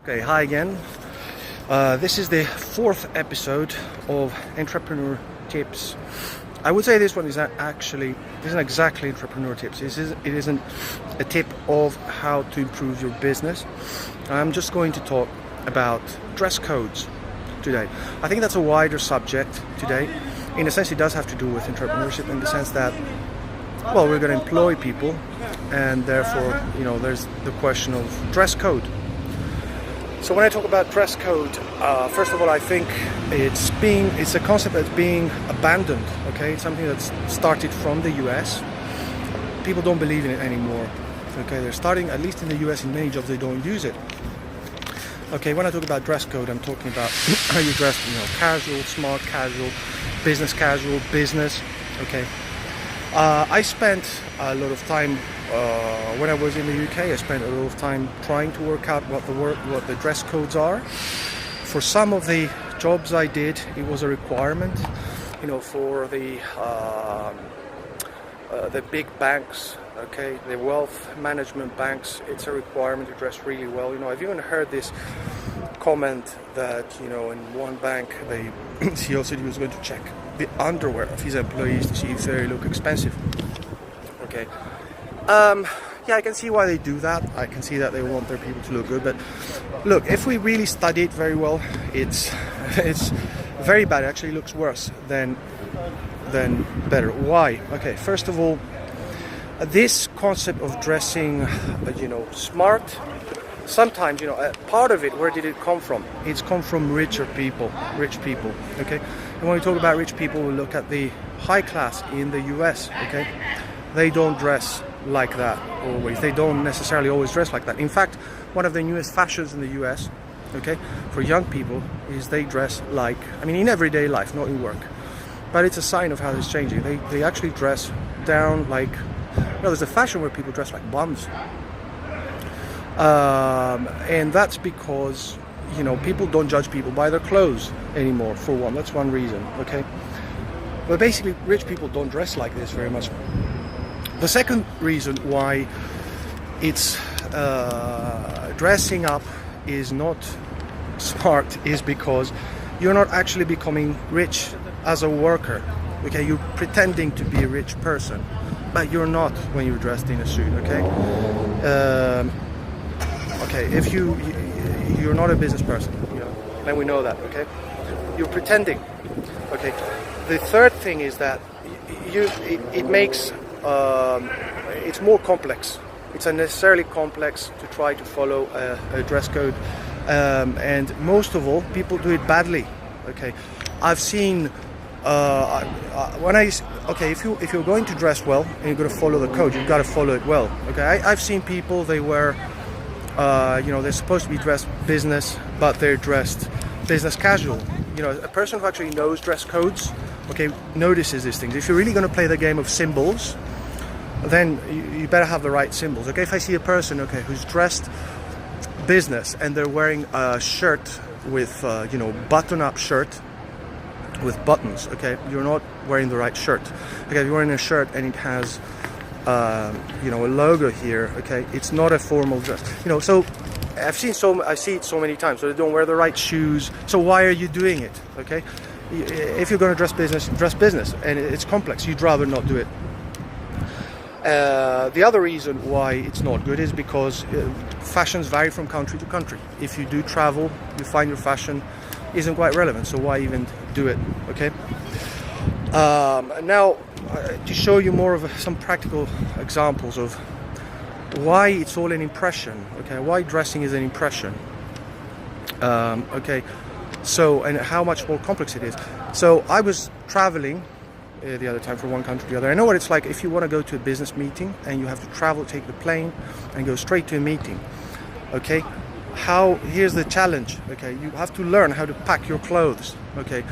Okay, hi again. This is the fourth episode of Entrepreneur Tips. I would say this one isn't exactly entrepreneur tips. It isn't a tip of how to improve your business. I'm just going to talk about dress codes today. I think that's a wider subject today. In a sense, it does have to do with entrepreneurship in the sense that, well, we're going to employ people, and therefore, there's the question of dress code. So when I talk about dress code, first of all, I think it's a concept that's being abandoned. Okay, it's something that's started from the US. People don't believe in it anymore. Okay, they're starting, at least in the US, in many jobs they don't use it. Okay, when I talk about dress code, I'm talking about how you dress, casual, smart casual, business. Okay, I spent a lot of time when I was in the UK. I spent a lot of time trying to work out what the dress codes are. For some of the jobs I did, it was a requirement. For the big banks, okay, the wealth management banks, it's a requirement to dress really well. I've even heard this comment that in one bank, the CEO said he was going to check the underwear of his employees to see if they look expensive. Okay. Yeah, I can see why they do that. I can see that they want their people to look good. But look, if we really study it very well, it's very bad. It actually looks worse than better. Why? Okay, first of all, this concept of dressing, smart. Sometimes, part of it, where did it come from? It's come from rich people. Okay, and when we talk about rich people, we look at the high class in the US. Okay, they don't dress like that always. They don't necessarily always dress like that. In fact, one of the newest fashions in the US, okay, for young people is they dress like, in everyday life, not in work. But it's a sign of how it's changing. They actually dress down like, there's a fashion where people dress like bums. And that's because, people don't judge people by their clothes anymore, for one. That's one reason, okay? But basically, rich people don't dress like this very much. The second reason why it's dressing up is not smart is because you're not actually becoming rich as a worker. Okay, you're pretending to be a rich person, but you're not when you're dressed in a suit. Okay, if you're not a business person, then we know that. Okay, you're pretending. Okay, the third thing is that it makes it's more complex. It's unnecessarily complex to try to follow a dress code, and most of all, people do it badly. Okay, I've seen if you're going to dress well and you're going to follow the code, you've got to follow it well. Okay, I've seen people, they wear they're supposed to be dressed business, but they're dressed business casual. A person who actually knows dress codes, okay, notices these things. If you're really going to play the game of symbols, then you better have the right symbols. Okay, if I see a person, okay, who's dressed business and they're wearing a shirt with, button-up shirt with buttons, okay, you're not wearing the right shirt. Okay, if you're wearing a shirt and it has, a logo here, okay, it's not a formal dress. So I see it so many times. So they don't wear the right shoes. So why are you doing it? Okay, if you're going to dress business, and it's complex, you'd rather not do it. The other reason why it's not good is because fashions vary from country to country. If you do travel, you find your fashion isn't quite relevant, so why even do it? Okay. Now, to show you more of some practical examples of why it's all an impression. Okay, why dressing is an impression. Okay, so, and how much more complex it is. So I was traveling the other time from one country to the other. I know what it's like if you want to go to a business meeting and you have to travel, take the plane and go straight to a meeting. Okay, here's the challenge. Okay, you have to learn how to pack your clothes. Okay,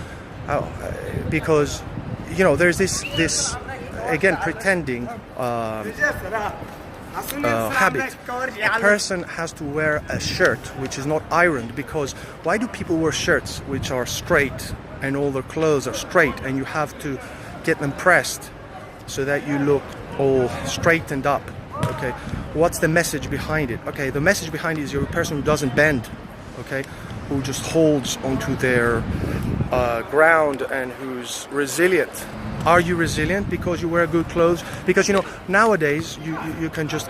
because there's this again pretending habit. A person has to wear a shirt which is not ironed, because why do people wear shirts which are straight and all their clothes are straight, and you have to get them pressed so that you look all straightened up? Okay, what's the message behind it? Okay, the message behind it is you're a person who doesn't bend. okay, who just holds onto their ground and who's resilient. Are you resilient because you wear good clothes? Because nowadays you can just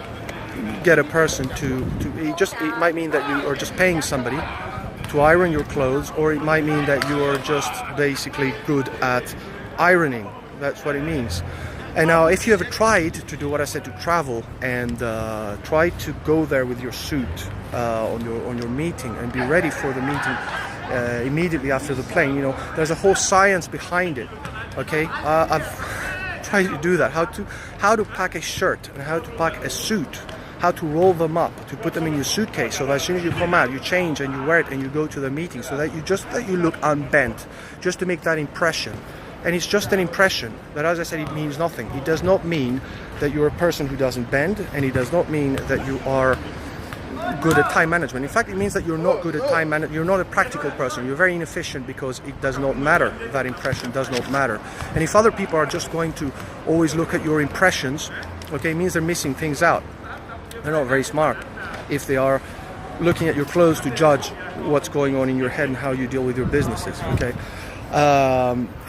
get a person to it might mean that you are just paying somebody to iron your clothes, or it might mean that you are just basically good at ironing. That's what it means. And now, if you ever tried to do what I said, to travel and try to go there with your suit on your meeting and be ready for the meeting immediately after the plane, there's a whole science behind it. Okay, I've tried to do that. How to pack a shirt and how to pack a suit. How to roll them up, to put them in your suitcase, so that as soon as you come out, you change and you wear it and you go to the meeting, so that you look unbent, just to make that impression. And it's just an impression that, as I said, it means nothing. It does not mean that you're a person who doesn't bend, and it does not mean that you are good at time management. In fact, it means that you're not good at time management. You're not a practical person. You're very inefficient, because it does not matter. That impression does not matter. And if other people are just going to always look at your impressions, okay, it means they're missing things out. They're not very smart if they are looking at your clothes to judge what's going on in your head and how you deal with your businesses. Okay,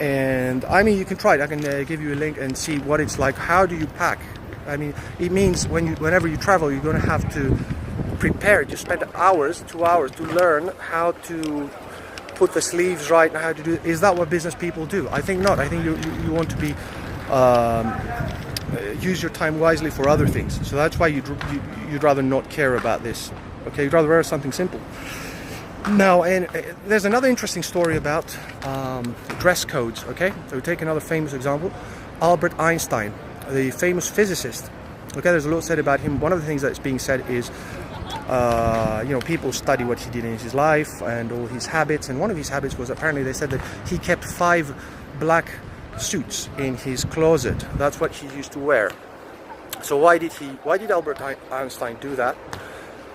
and I mean, you can try it. I can give you a link and see what it's like. How do you pack? I mean, it means whenever you travel, you're going to have to prepare. You spend 2 hours to learn how to put the sleeves right and how to do it. Is that what business people do? I think not. I think you want to be use your time wisely for other things. So that's why you'd rather not care about this. Okay, you'd rather wear something simple. Now, and there's another interesting story about dress codes. Okay, so we take another famous example, Albert Einstein, the famous physicist. Okay, there's a lot said about him. One of the things that's being said is, people study what he did in his life and all his habits. And one of his habits was, apparently, they said that he kept 5 black suits in his closet. That's what he used to wear. So why did Albert Einstein do that?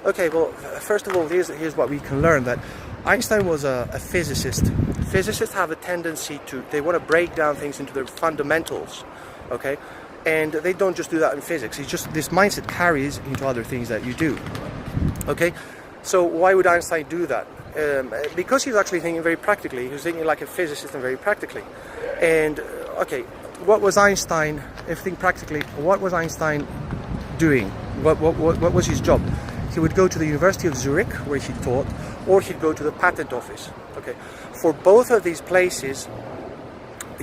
Okay, well, first of all, here's what we can learn, that Einstein was a physicist. Physicists have a tendency they want to break down things into their fundamentals, okay? And they don't just do that in physics. It's just this mindset carries into other things that you do, okay? So why would Einstein do that? Because he was actually thinking very practically. He was thinking like a physicist and very practically. And okay, what was Einstein? If you think practically, what was Einstein doing? What was his job? He would go to the University of Zurich, where he taught, or he'd go to the patent office. Okay, for both of these places,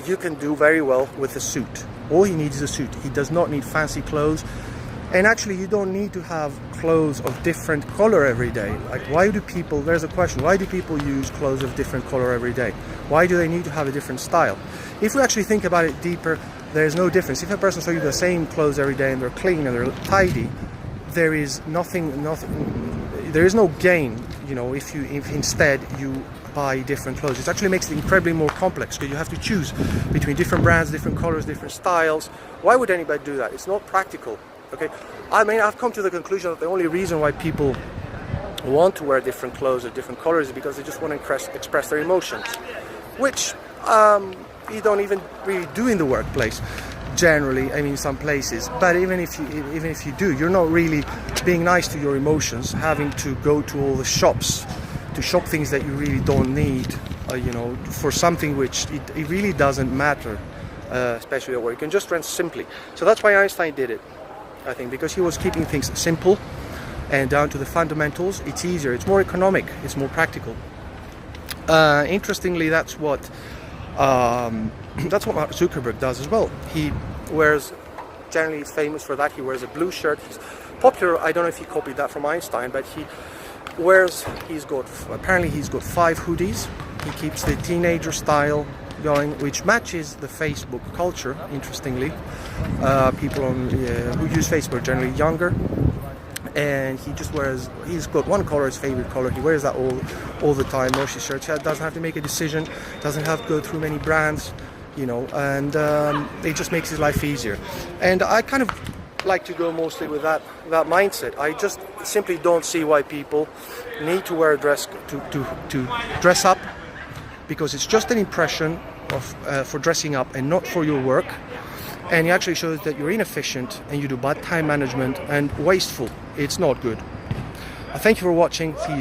you can do very well with a suit. All he needs is a suit. He does not need fancy clothes. And actually, you don't need to have clothes of different color every day. Like, there's a question, why do people use clothes of different color every day? Why do they need to have a different style? If we actually think about it deeper, there's no difference. If a person shows you the same clothes every day and they're clean and they're tidy, there is there is no gain, if instead you buy different clothes. It actually makes it incredibly more complex, because you have to choose between different brands, different colors, different styles. Why would anybody do that? It's not practical. Okay, I mean, I've come to the conclusion that the only reason why people want to wear different clothes of different colors is because they just want to express their emotions, which you don't even really do in the workplace generally. I mean, some places, but even if you do, you're not really being nice to your emotions, having to go to all the shops to shop things that you really don't need, for something which it really doesn't matter, especially at work. You can just run simply. So that's why Einstein did it, I think, because he was keeping things simple and down to the fundamentals. It's easier, it's more economic, it's more practical. Interestingly, that's what Mark Zuckerberg does as well. He wears, generally he's famous for that, he wears a blue shirt. He's popular, I don't know if he copied that from Einstein, but he's got 5 hoodies. He keeps the teenager style going, which matches the Facebook culture, interestingly. People who use Facebook are generally younger. And he's got one color, his favorite color. He wears that all the time, most of his shirts. He doesn't have to make a decision, doesn't have to go through many brands, and it just makes his life easier. And I kind of like to go mostly with that mindset. I just simply don't see why people need to wear a dress to dress up, because it's just an impression for dressing up and not for your work. And it actually shows that you're inefficient and you do bad time management and wasteful. It's not good. Thank you for watching. Please